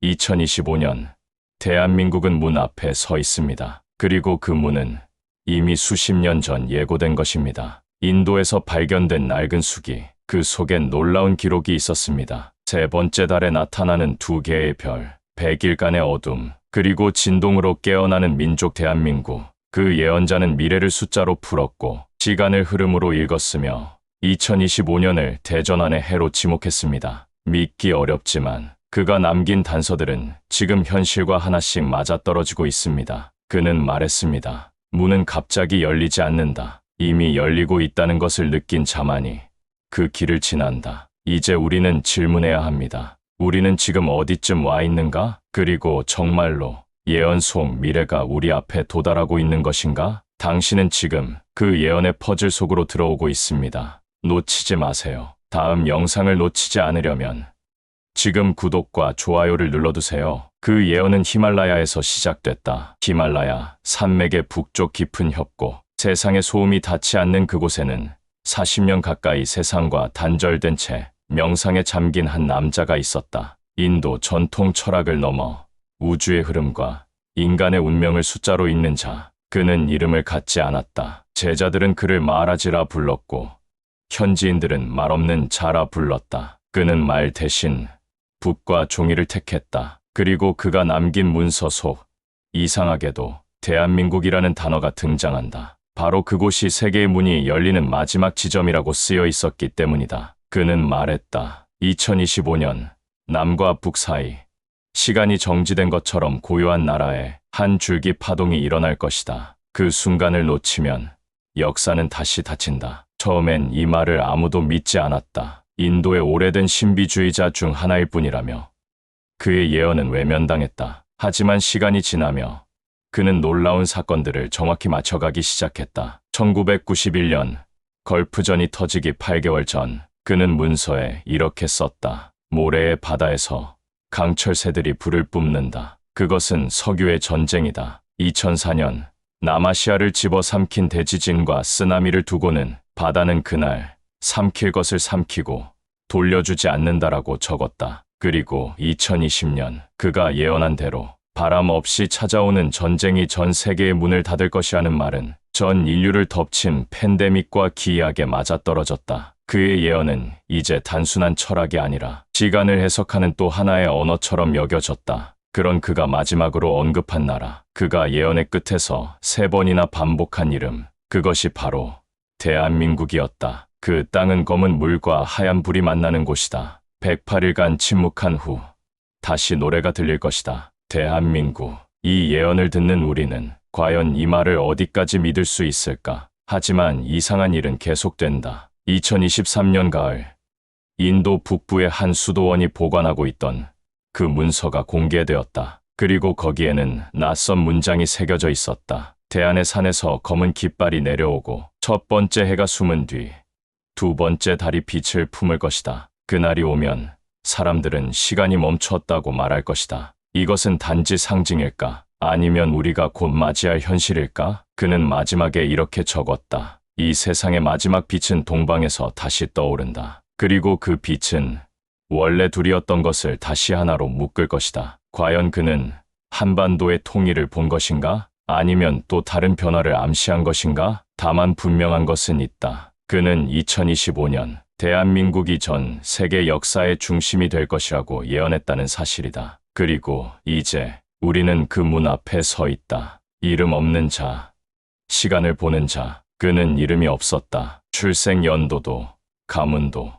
2025년 대한민국은 문 앞에 서 있습니다. 그리고 그 문은 이미 수십 년 전 예고된 것입니다. 인도에서 발견된 낡은 수기, 그 속엔 놀라운 기록이 있었습니다. 세 번째 달에 나타나는 두 개의 별, 100일간의 어둠, 그리고 진동으로 깨어나는 민족 대한민국. 그 예언자는 미래를 숫자로 풀었고 시간을 흐름으로 읽었으며 2025년을 대전환의 해로 지목했습니다. 믿기 어렵지만 그가 남긴 단서들은 지금 현실과 하나씩 맞아떨어지고 있습니다. 그는 말했습니다. 문은 갑자기 열리지 않는다. 이미 열리고 있다는 것을 느낀 자만이 그 길을 지난다. 이제 우리는 질문해야 합니다. 우리는 지금 어디쯤 와 있는가? 그리고 정말로 예언 속 미래가 우리 앞에 도달하고 있는 것인가? 당신은 지금 그 예언의 퍼즐 속으로 들어오고 있습니다. 놓치지 마세요. 다음 영상을 놓치지 않으려면 지금 구독과 좋아요를 눌러두세요. 그 예언은 히말라야에서 시작됐다. 히말라야, 산맥의 북쪽 깊은 협곡, 세상의 소음이 닿지 않는 그곳에는 40년 가까이 세상과 단절된 채 명상에 잠긴 한 남자가 있었다. 인도 전통 철학을 넘어 우주의 흐름과 인간의 운명을 숫자로 읽는 자. 그는 이름을 갖지 않았다. 제자들은 그를 마하라지라 불렀고 현지인들은 말없는 자라 불렀다. 그는 말 대신 붓과 종이를 택했다. 그리고 그가 남긴 문서 속 이상하게도 대한민국이라는 단어가 등장한다. 바로 그곳이 세계의 문이 열리는 마지막 지점이라고 쓰여 있었기 때문이다. 그는 말했다. 2025년 남과 북 사이 시간이 정지된 것처럼 고요한 나라에 한 줄기 파동이 일어날 것이다. 그 순간을 놓치면 역사는 다시 닫힌다. 처음엔 이 말을 아무도 믿지 않았다. 인도의 오래된 신비주의자 중 하나일 뿐이라며 그의 예언은 외면당했다. 하지만 시간이 지나며 그는 놀라운 사건들을 정확히 맞춰가기 시작했다. 1991년 걸프전이 터지기 8개월 전 그는 문서에 이렇게 썼다. 모래의 바다에서 강철새들이 불을 뿜는다. 그것은 석유의 전쟁이다. 2004년 남아시아를 집어삼킨 대지진과 쓰나미를 두고는 바다는 그날 삼킬 것을 삼키고 돌려주지 않는다라고 적었다. 그리고 2020년 그가 예언한 대로 바람 없이 찾아오는 전쟁이 전 세계의 문을 닫을 것이라는 말은 전 인류를 덮친 팬데믹과 기이하게 맞아떨어졌다. 그의 예언은 이제 단순한 철학이 아니라 시간을 해석하는 또 하나의 언어처럼 여겨졌다. 그런 그가 마지막으로 언급한 나라, 그가 예언의 끝에서 3번이나 반복한 이름, 그것이 바로 대한민국이었다. 그 땅은 검은 물과 하얀 불이 만나는 곳이다. 108일간 침묵한 후 다시 노래가 들릴 것이다. 대한민국. 이 예언을 듣는 우리는 과연 이 말을 어디까지 믿을 수 있을까? 하지만 이상한 일은 계속된다. 2023년 가을, 인도 북부의 한 수도원이 보관하고 있던 그 문서가 공개되었다. 그리고 거기에는 낯선 문장이 새겨져 있었다. 대안의 산에서 검은 깃발이 내려오고 첫 번째 해가 숨은 뒤 두 번째 달이 빛을 품을 것이다. 그날이 오면 사람들은 시간이 멈췄다고 말할 것이다. 이것은 단지 상징일까? 아니면 우리가 곧 맞이할 현실일까? 그는 마지막에 이렇게 적었다. 이 세상의 마지막 빛은 동방에서 다시 떠오른다. 그리고 그 빛은 원래 둘이었던 것을 다시 하나로 묶을 것이다. 과연 그는 한반도의 통일을 본 것인가? 아니면 또 다른 변화를 암시한 것인가? 다만 분명한 것은 있다. 그는 2025년 대한민국이 전 세계 역사의 중심이 될 것이라고 예언했다는 사실이다. 그리고 이제 우리는 그 문 앞에 서 있다. 이름 없는 자, 시간을 보는 자. 그는 이름이 없었다. 출생 연도도, 가문도,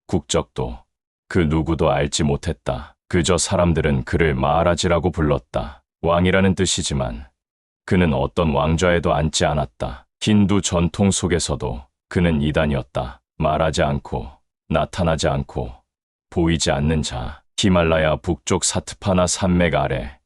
국적도 그 누구도 알지 못했다. 그저 사람들은 그를 마하라지라고 불렀다. 왕이라는 뜻이지만 그는 어떤 왕좌에도 앉지 않았다. 힌두 전통 속에서도 그는 이단이었다. 말하지 않고, 나타나지 않고, 보이지 않는 자. 히말라야 북쪽 사트파나 산맥 아래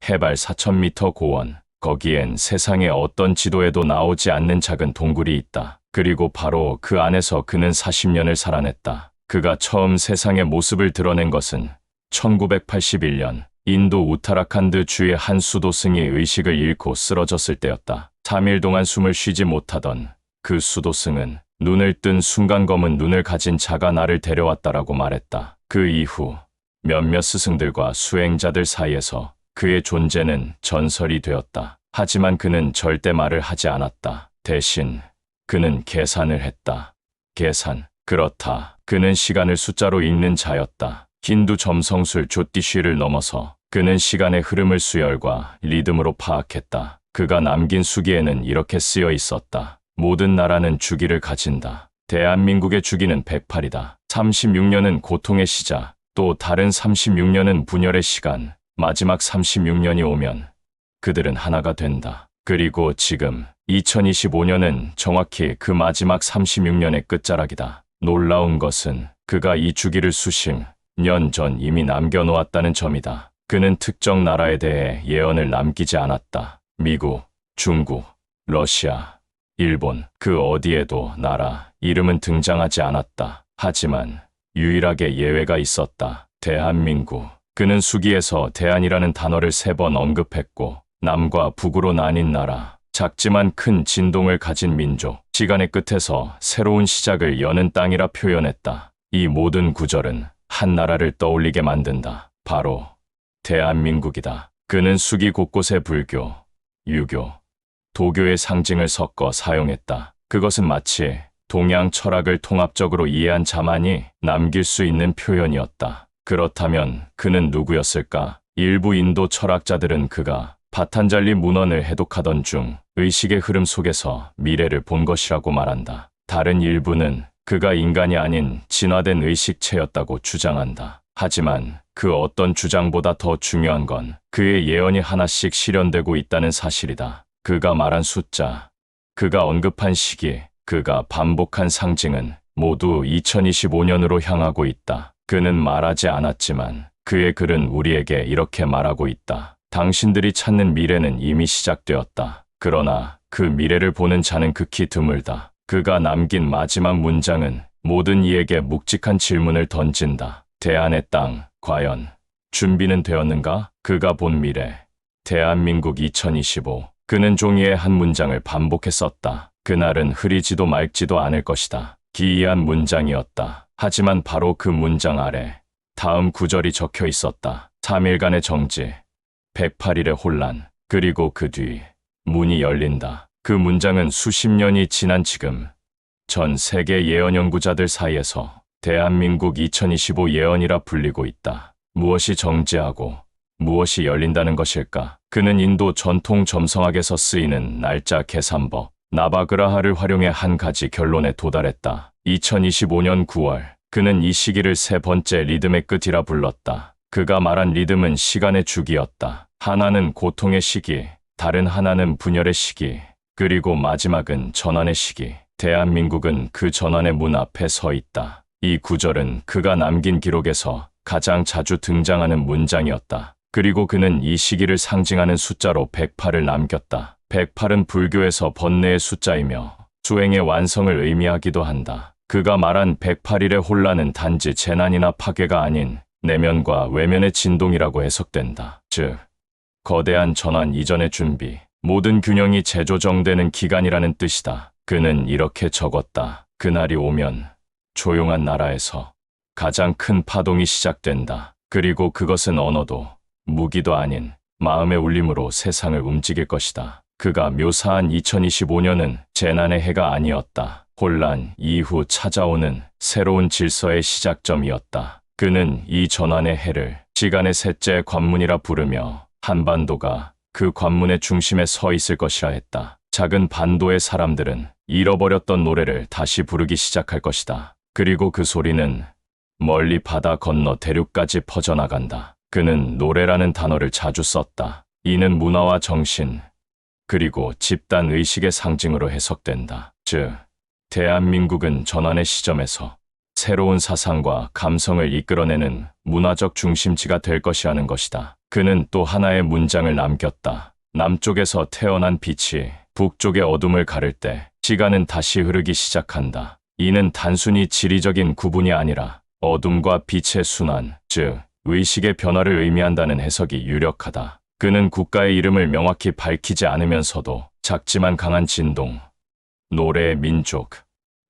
해발 4,000m 고원, 거기엔 세상의 어떤 지도에도 나오지 않는 작은 동굴이 있다. 그리고 바로 그 안에서 그는 40년을 살아냈다. 그가 처음 세상의 모습을 드러낸 것은 1981년 인도 우타라칸드 주의 한 수도승이 의식을 잃고 쓰러졌을 때였다. 3일 동안 숨을 쉬지 못하던 그 수도승은 눈을 뜬 순간 검은 눈을 가진 자가 나를 데려왔다라고 말했다. 그 이후 몇몇 스승들과 수행자들 사이에서 그의 존재는 전설이 되었다. 하지만 그는 절대 말을 하지 않았다. 대신 그는 계산을 했다. 계산. 그렇다. 그는 시간을 숫자로 읽는 자였다. 힌두 점성술 조띠쉬를 넘어서 그는 시간의 흐름을 수열과 리듬으로 파악했다. 그가 남긴 수기에는 이렇게 쓰여 있었다. 모든 나라는 주기를 가진다. 대한민국의 주기는 108이다. 36년은 고통의 시작, 또 다른 36년은 분열의 시간, 마지막 36년이 오면 그들은 하나가 된다. 그리고 지금 2025년은 정확히 그 마지막 36년의 끝자락이다. 놀라운 것은 그가 이 주기를 수십 년 전 이미 남겨놓았다는 점이다. 그는 특정 나라에 대해 예언을 남기지 않았다. 미국, 중국, 러시아, 일본, 그 어디에도 나라 이름은 등장하지 않았다. 하지만 유일하게 예외가 있었다. 대한민국. 그는 수기에서 대한이라는 단어를 3번 언급했고, 남과 북으로 나뉜 나라, 작지만 큰 진동을 가진 민족, 시간의 끝에서 새로운 시작을 여는 땅이라 표현했다. 이 모든 구절은 한 나라를 떠올리게 만든다. 바로 대한민국이다. 그는 수기 곳곳에 불교, 유교, 도교의 상징을 섞어 사용했다. 그것은 마치 동양 철학을 통합적으로 이해한 자만이 남길 수 있는 표현이었다. 그렇다면 그는 누구였을까? 일부 인도 철학자들은 그가 파탄잘리 문헌을 해독하던 중 의식의 흐름 속에서 미래를 본 것이라고 말한다. 다른 일부는 그가 인간이 아닌 진화된 의식체였다고 주장한다. 하지만 그 어떤 주장보다 더 중요한 건 그의 예언이 하나씩 실현되고 있다는 사실이다. 그가 말한 숫자, 그가 언급한 시기, 그가 반복한 상징은 모두 2025년으로 향하고 있다. 그는 말하지 않았지만 그의 글은 우리에게 이렇게 말하고 있다. 당신들이 찾는 미래는 이미 시작되었다. 그러나 그 미래를 보는 자는 극히 드물다. 그가 남긴 마지막 문장은 모든 이에게 묵직한 질문을 던진다. 대한의 땅, 과연 준비는 되었는가? 그가 본 미래, 대한민국 2025. 그는 종이에 한 문장을 반복해 썼다. 그날은 흐리지도 맑지도 않을 것이다. 기이한 문장이었다. 하지만 바로 그 문장 아래 다음 구절이 적혀 있었다. 3일간의 정지, 108일의 혼란, 그리고 그 뒤 문이 열린다. 그 문장은 수십 년이 지난 지금 전 세계 예언 연구자들 사이에서 대한민국 2025 예언이라 불리고 있다. 무엇이 정지하고 무엇이 열린다는 것일까? 그는 인도 전통 점성학에서 쓰이는 날짜 계산법, 나바그라하를 활용해 한 가지 결론에 도달했다. 2025년 9월, 그는 이 시기를 3번째 리듬의 끝이라 불렀다. 그가 말한 리듬은 시간의 주기였다. 하나는 고통의 시기, 다른 하나는 분열의 시기, 그리고 마지막은 전환의 시기. 대한민국은 그 전환의 문 앞에 서 있다. 이 구절은 그가 남긴 기록에서 가장 자주 등장하는 문장이었다. 그리고 그는 이 시기를 상징하는 숫자로 108을 남겼다. 108은 불교에서 번뇌의 숫자이며 수행의 완성을 의미하기도 한다. 그가 말한 108일의 혼란은 단지 재난이나 파괴가 아닌 내면과 외면의 진동이라고 해석된다. 즉, 거대한 전환 이전의 준비, 모든 균형이 재조정되는 기간이라는 뜻이다. 그는 이렇게 적었다. 그날이 오면 조용한 나라에서 가장 큰 파동이 시작된다. 그리고 그것은 언어도 무기도 아닌 마음의 울림으로 세상을 움직일 것이다. 그가 묘사한 2025년은 재난의 해가 아니었다. 혼란 이후 찾아오는 새로운 질서의 시작점이었다. 그는 이 전환의 해를 시간의 셋째 관문이라 부르며 한반도가 그 관문의 중심에 서 있을 것이라 했다. 작은 반도의 사람들은 잃어버렸던 노래를 다시 부르기 시작할 것이다. 그리고 그 소리는 멀리 바다 건너 대륙까지 퍼져나간다. 그는 노래라는 단어를 자주 썼다. 이는 문화와 정신, 그리고 집단 의식의 상징으로 해석된다. 즉, 대한민국은 전환의 시점에서 새로운 사상과 감성을 이끌어내는 문화적 중심지가 될 것이라는 것이다. 그는 또 하나의 문장을 남겼다. 남쪽에서 태어난 빛이 북쪽의 어둠을 가를 때 시간은 다시 흐르기 시작한다. 이는 단순히 지리적인 구분이 아니라 어둠과 빛의 순환, 즉 의식의 변화를 의미한다는 해석이 유력하다. 그는 국가의 이름을 명확히 밝히지 않으면서도 작지만 강한 진동, 노래의 민족,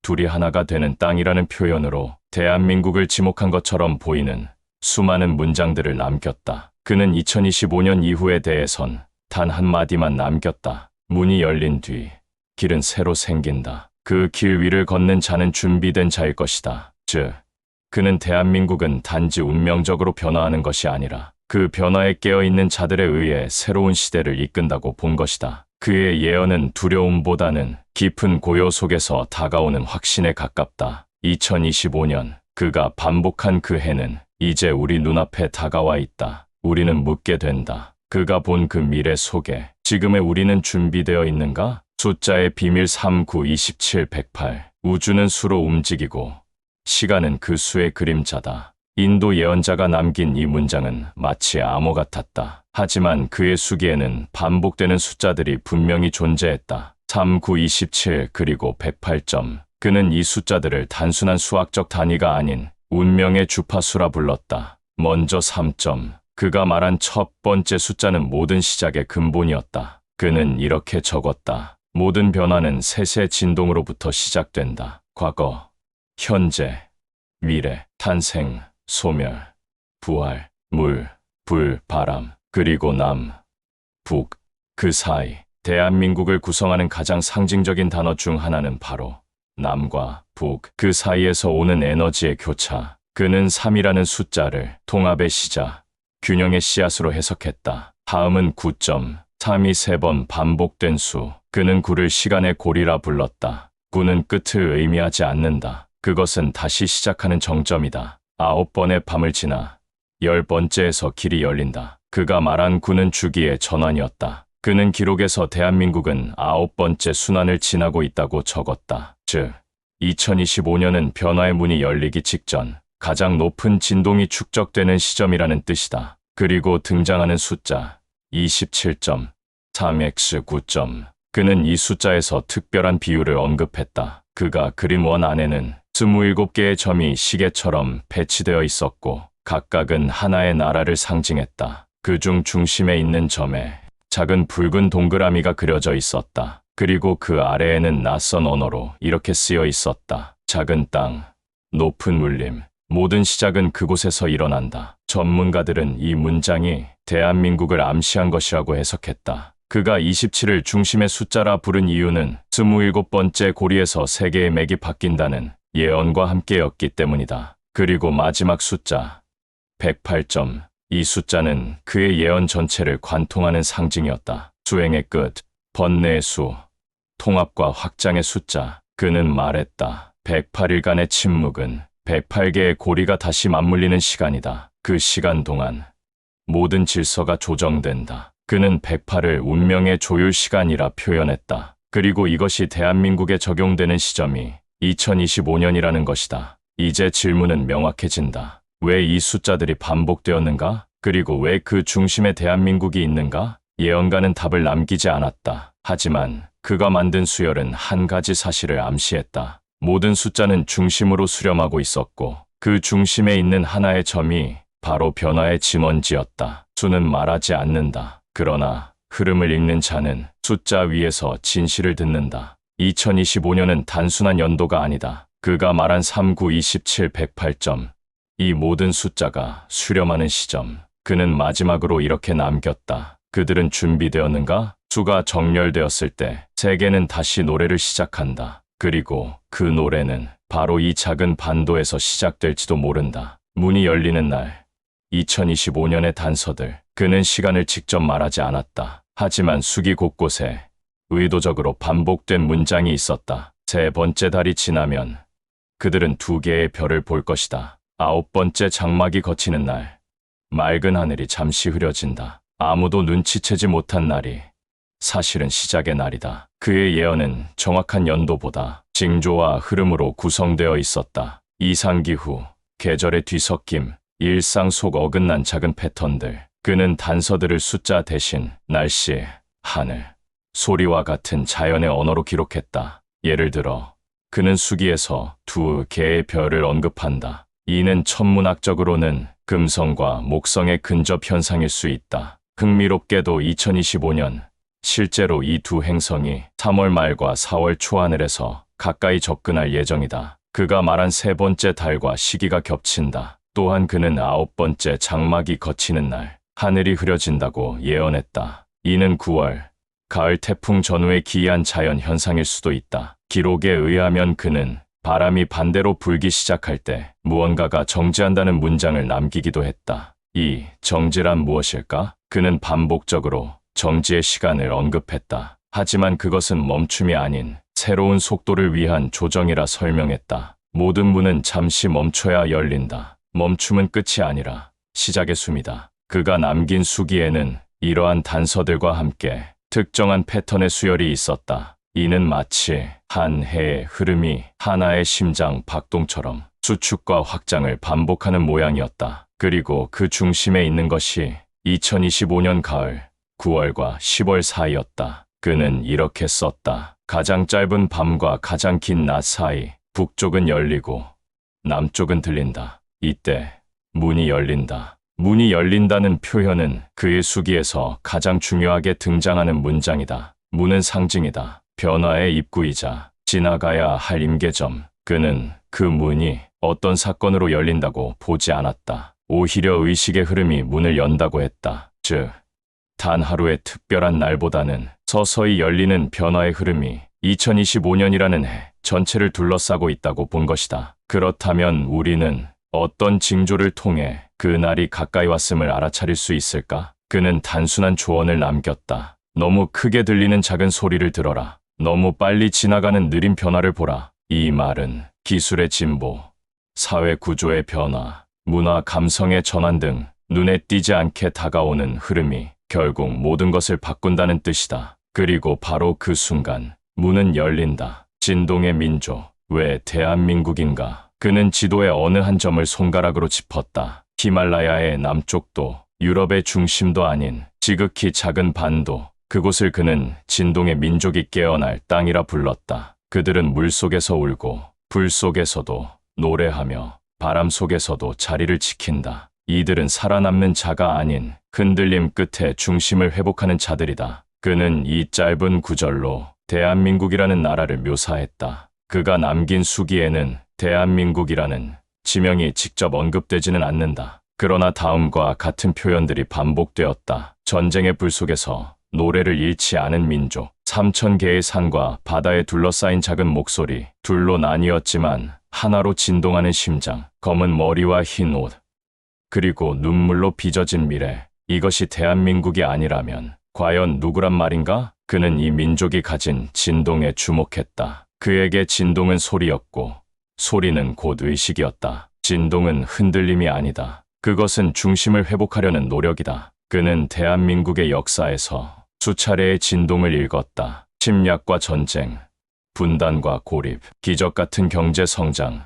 둘이 하나가 되는 땅이라는 표현으로 대한민국을 지목한 것처럼 보이는 수많은 문장들을 남겼다. 그는 2025년 이후에 대해선 단 한마디만 남겼다. 문이 열린 뒤 길은 새로 생긴다. 그 길 위를 걷는 자는 준비된 자일 것이다. 즉, 그는 대한민국은 단지 운명적으로 변화하는 것이 아니라 그 변화에 깨어있는 자들에 의해 새로운 시대를 이끈다고 본 것이다. 그의 예언은 두려움보다는 깊은 고요 속에서 다가오는 확신에 가깝다. 2025년, 그가 반복한 그 해는 이제 우리 눈앞에 다가와 있다. 우리는 묻게 된다. 그가 본 그 미래 속에 지금의 우리는 준비되어 있는가? 숫자의 비밀 39, 27, 108. 우주는 수로 움직이고 시간은 그 수의 그림자다. 인도 예언자가 남긴 이 문장은 마치 암호 같았다. 하지만 그의 수기에는 반복되는 숫자들이 분명히 존재했다. 39, 27 그리고 108점. 그는 이 숫자들을 단순한 수학적 단위가 아닌 운명의 주파수라 불렀다. 먼저 3점. 그가 말한 첫 번째 숫자는 모든 시작의 근본이었다. 그는 이렇게 적었다. 모든 변화는 셋의 진동으로부터 시작된다. 과거, 현재, 미래, 탄생, 소멸, 부활, 물, 불, 바람, 그리고 남, 북, 그 사이. 대한민국을 구성하는 가장 상징적인 단어 중 하나는 바로 남과 북, 그 사이에서 오는 에너지의 교차. 그는 3이라는 숫자를 통합의 시작, 균형의 씨앗으로 해석했다. 다음은 9점. 3이 3번 반복된 수. 그는 9를 시간의 고리라 불렀다. 9는 끝을 의미하지 않는다. 그것은 다시 시작하는 정점이다. 9번의 밤을 지나 10번째에서 길이 열린다. 그가 말한 9는 주기의 전환이었다. 그는 기록에서 대한민국은 9번째 순환을 지나고 있다고 적었다. 즉, 2025년은 변화의 문이 열리기 직전 가장 높은 진동이 축적되는 시점이라는 뜻이다. 그리고 등장하는 숫자 27점, 3x 9점. 그는 이 숫자에서 특별한 비율을 언급했다. 그가 그림 원 안에는 27개의 점이 시계처럼 배치되어 있었고 각각은 하나의 나라를 상징했다. 그중 중심에 있는 점에 작은 붉은 동그라미가 그려져 있었다. 그리고 그 아래에는 낯선 언어로 이렇게 쓰여 있었다. 작은 땅, 높은 울림. 모든 시작은 그곳에서 일어난다. 전문가들은 이 문장이 대한민국을 암시한 것이라고 해석했다. 그가 27을 중심의 숫자라 부른 이유는 27번째 고리에서 세계의 맥이 바뀐다는 예언과 함께였기 때문이다. 그리고 마지막 숫자 108점. 이 숫자는 그의 예언 전체를 관통하는 상징이었다. 수행의 끝, 번뇌의 수, 통합과 확장의 숫자. 그는 말했다. 108일간의 침묵은 108개의 고리가 다시 맞물리는 시간이다. 그 시간 동안 모든 질서가 조정된다. 그는 108을 운명의 조율 시간이라 표현했다. 그리고 이것이 대한민국에 적용되는 시점이 2025년이라는 것이다. 이제 질문은 명확해진다. 왜 이 숫자들이 반복되었는가? 그리고 왜 그 중심에 대한민국이 있는가? 예언가는 답을 남기지 않았다. 하지만 그가 만든 수열은 한 가지 사실을 암시했다. 모든 숫자는 중심으로 수렴하고 있었고 그 중심에 있는 하나의 점이 바로 변화의 진원지였다. 수는 말하지 않는다. 그러나 흐름을 읽는 자는 숫자 위에서 진실을 듣는다. 2025년은 단순한 연도가 아니다. 그가 말한 39, 27, 108점. 이 모든 숫자가 수렴하는 시점. 그는 마지막으로 이렇게 남겼다. 그들은 준비되었는가? 수가 정렬되었을 때 세계는 다시 노래를 시작한다. 그리고 그 노래는 바로 이 작은 반도에서 시작될지도 모른다. 문이 열리는 날, 2025년의 단서들. 그는 시간을 직접 말하지 않았다. 하지만 수기 곳곳에 의도적으로 반복된 문장이 있었다. 세 번째 달이 지나면 그들은 2개의 별을 볼 것이다. 9번째 장막이 걷히는 날, 맑은 하늘이 잠시 흐려진다. 아무도 눈치채지 못한 날이 사실은 시작의 날이다. 그의 예언은 정확한 연도보다 징조와 흐름으로 구성되어 있었다. 이상기후, 계절의 뒤섞임, 일상 속 어긋난 작은 패턴들. 그는 단서들을 숫자 대신 날씨, 하늘, 소리와 같은 자연의 언어로 기록했다. 예를 들어, 그는 수기에서 2개의 별을 언급한다. 이는 천문학적으로는 금성과 목성의 근접 현상일 수 있다. 흥미롭게도 2025년, 실제로 이 2 행성이 3월 말과 4월 초하늘에서 가까이 접근할 예정이다. 그가 말한 세 번째 달과 시기가 겹친다. 또한 그는 9번째 장막이 걷히는 날 하늘이 흐려진다고 예언했다. 이는 9월 가을 태풍 전후의 기이한 자연 현상일 수도 있다. 기록에 의하면 그는 바람이 반대로 불기 시작할 때 무언가가 정지한다는 문장을 남기기도 했다. 이 정지란 무엇일까? 그는 반복적으로 정지의 시간을 언급했다. 하지만 그것은 멈춤이 아닌 새로운 속도를 위한 조정이라 설명했다. 모든 문은 잠시 멈춰야 열린다. 멈춤은 끝이 아니라 시작의 숨이다. 그가 남긴 수기에는 이러한 단서들과 함께 특정한 패턴의 수열이 있었다. 이는 마치 한 해의 흐름이 하나의 심장 박동처럼 수축과 확장을 반복하는 모양이었다. 그리고 그 중심에 있는 것이 2025년 가을 9월과 10월 사이였다. 그는 이렇게 썼다. 가장 짧은 밤과 가장 긴 낮 사이 북쪽은 열리고 남쪽은 들린다. 이때 문이 열린다. 문이 열린다는 표현은 그의 수기에서 가장 중요하게 등장하는 문장이다. 문은 상징이다. 변화의 입구이자 지나가야 할 임계점. 그는 그 문이 어떤 사건으로 열린다고 보지 않았다. 오히려 의식의 흐름이 문을 연다고 했다. 즉, 단 하루의 특별한 날보다는 서서히 열리는 변화의 흐름이 2025년이라는 해 전체를 둘러싸고 있다고 본 것이다. 그렇다면 우리는 어떤 징조를 통해 그 날이 가까이 왔음을 알아차릴 수 있을까? 그는 단순한 조언을 남겼다. 너무 크게 들리는 작은 소리를 들어라. 너무 빨리 지나가는 느린 변화를 보라. 이 말은 기술의 진보, 사회 구조의 변화, 문화 감성의 전환 등 눈에 띄지 않게 다가오는 흐름이 결국 모든 것을 바꾼다는 뜻이다. 그리고 바로 그 순간 문은 열린다. 진동의 민족, 왜 대한민국인가? 그는 지도의 어느 한 점을 손가락으로 짚었다. 히말라야의 남쪽도 유럽의 중심도 아닌 지극히 작은 반도, 그곳을 그는 진동의 민족이 깨어날 땅이라 불렀다. 그들은 물 속에서 울고 불 속에서도 노래하며 바람 속에서도 자리를 지킨다. 이들은 살아남는 자가 아닌 흔들림 끝에 중심을 회복하는 자들이다. 그는 이 짧은 구절로 대한민국이라는 나라를 묘사했다. 그가 남긴 수기에는 대한민국이라는 지명이 직접 언급되지는 않는다. 그러나 다음과 같은 표현들이 반복되었다. 전쟁의 불 속에서 노래를 잃지 않은 민족, 3,000개의 산과 바다에 둘러싸인 작은 목소리, 둘로 나뉘었지만 하나로 진동하는 심장, 검은 머리와 흰 옷, 그리고 눈물로 빚어진 미래. 이것이 대한민국이 아니라면 과연 누구란 말인가? 그는 이 민족이 가진 진동에 주목했다. 그에게 진동은 소리였고 소리는 곧 의식이었다. 진동은 흔들림이 아니다. 그것은 중심을 회복하려는 노력이다. 그는 대한민국의 역사에서 수차례의 진동을 읽었다. 침략과 전쟁, 분단과 고립, 기적 같은 경제 성장,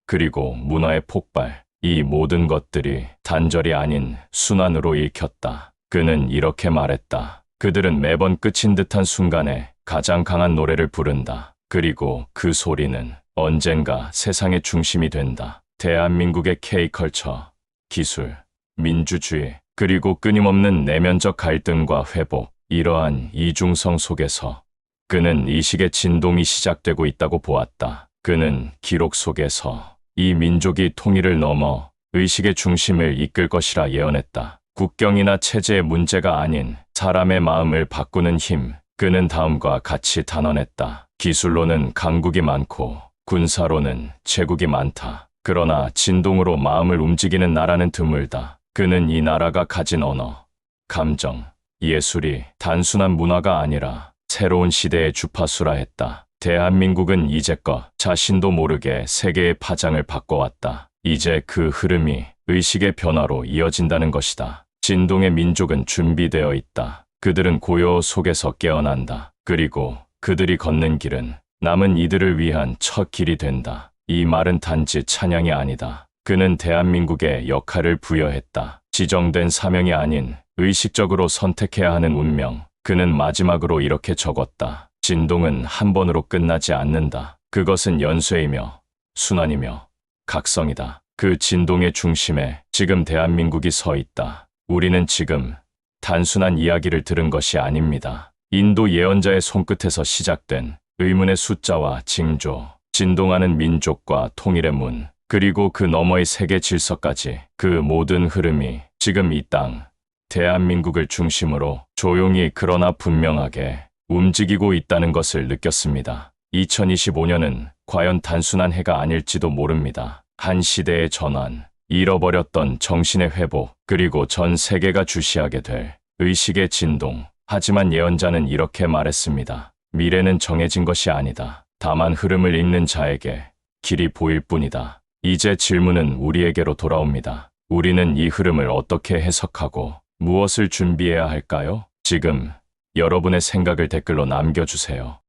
그리고 문화의 폭발. 이 모든 것들이 단절이 아닌 순환으로 읽혔다. 그는 이렇게 말했다. 그들은 매번 끝인 듯한 순간에 가장 강한 노래를 부른다. 그리고 그 소리는 언젠가 세상의 중심이 된다. 대한민국의 K컬처, 기술, 민주주의, 그리고 끊임없는 내면적 갈등과 회복, 이러한 이중성 속에서 그는 의식의 진동이 시작되고 있다고 보았다. 그는 기록 속에서 이 민족이 통일을 넘어 의식의 중심을 이끌 것이라 예언했다. 국경이나 체제의 문제가 아닌 사람의 마음을 바꾸는 힘. 그는 다음과 같이 단언했다. 기술로는 강국이 많고 군사로는 제국이 많다. 그러나 진동으로 마음을 움직이는 나라는 드물다. 그는 이 나라가 가진 언어, 감정, 예술이 단순한 문화가 아니라 새로운 시대의 주파수라 했다. 대한민국은 이제껏 자신도 모르게 세계의 파장을 바꿔왔다. 이제 그 흐름이 의식의 변화로 이어진다는 것이다. 진동의 민족은 준비되어 있다. 그들은 고요 속에서 깨어난다. 그리고 그들이 걷는 길은 남은 이들을 위한 첫 길이 된다. 이 말은 단지 찬양이 아니다. 그는 대한민국에 역할을 부여했다. 지정된 사명이 아닌 의식적으로 선택해야 하는 운명. 그는 마지막으로 이렇게 적었다. 진동은 한 번으로 끝나지 않는다. 그것은 연쇄이며 순환이며 각성이다. 그 진동의 중심에 지금 대한민국이 서 있다. 우리는 지금 단순한 이야기를 들은 것이 아닙니다. 인도 예언자의 손끝에서 시작된 의문의 숫자와 징조, 진동하는 민족과 통일의 문, 그리고 그 너머의 세계 질서까지, 그 모든 흐름이 지금 이 땅, 대한민국을 중심으로 조용히 그러나 분명하게 움직이고 있다는 것을 느꼈습니다. 2025년은 과연 단순한 해가 아닐지도 모릅니다. 한 시대의 전환, 잃어버렸던 정신의 회복, 그리고 전 세계가 주시하게 될 의식의 진동. 하지만 예언자는 이렇게 말했습니다. 미래는 정해진 것이 아니다. 다만 흐름을 읽는 자에게 길이 보일 뿐이다. 이제 질문은 우리에게로 돌아옵니다. 우리는 이 흐름을 어떻게 해석하고 무엇을 준비해야 할까요? 지금 여러분의 생각을 댓글로 남겨주세요.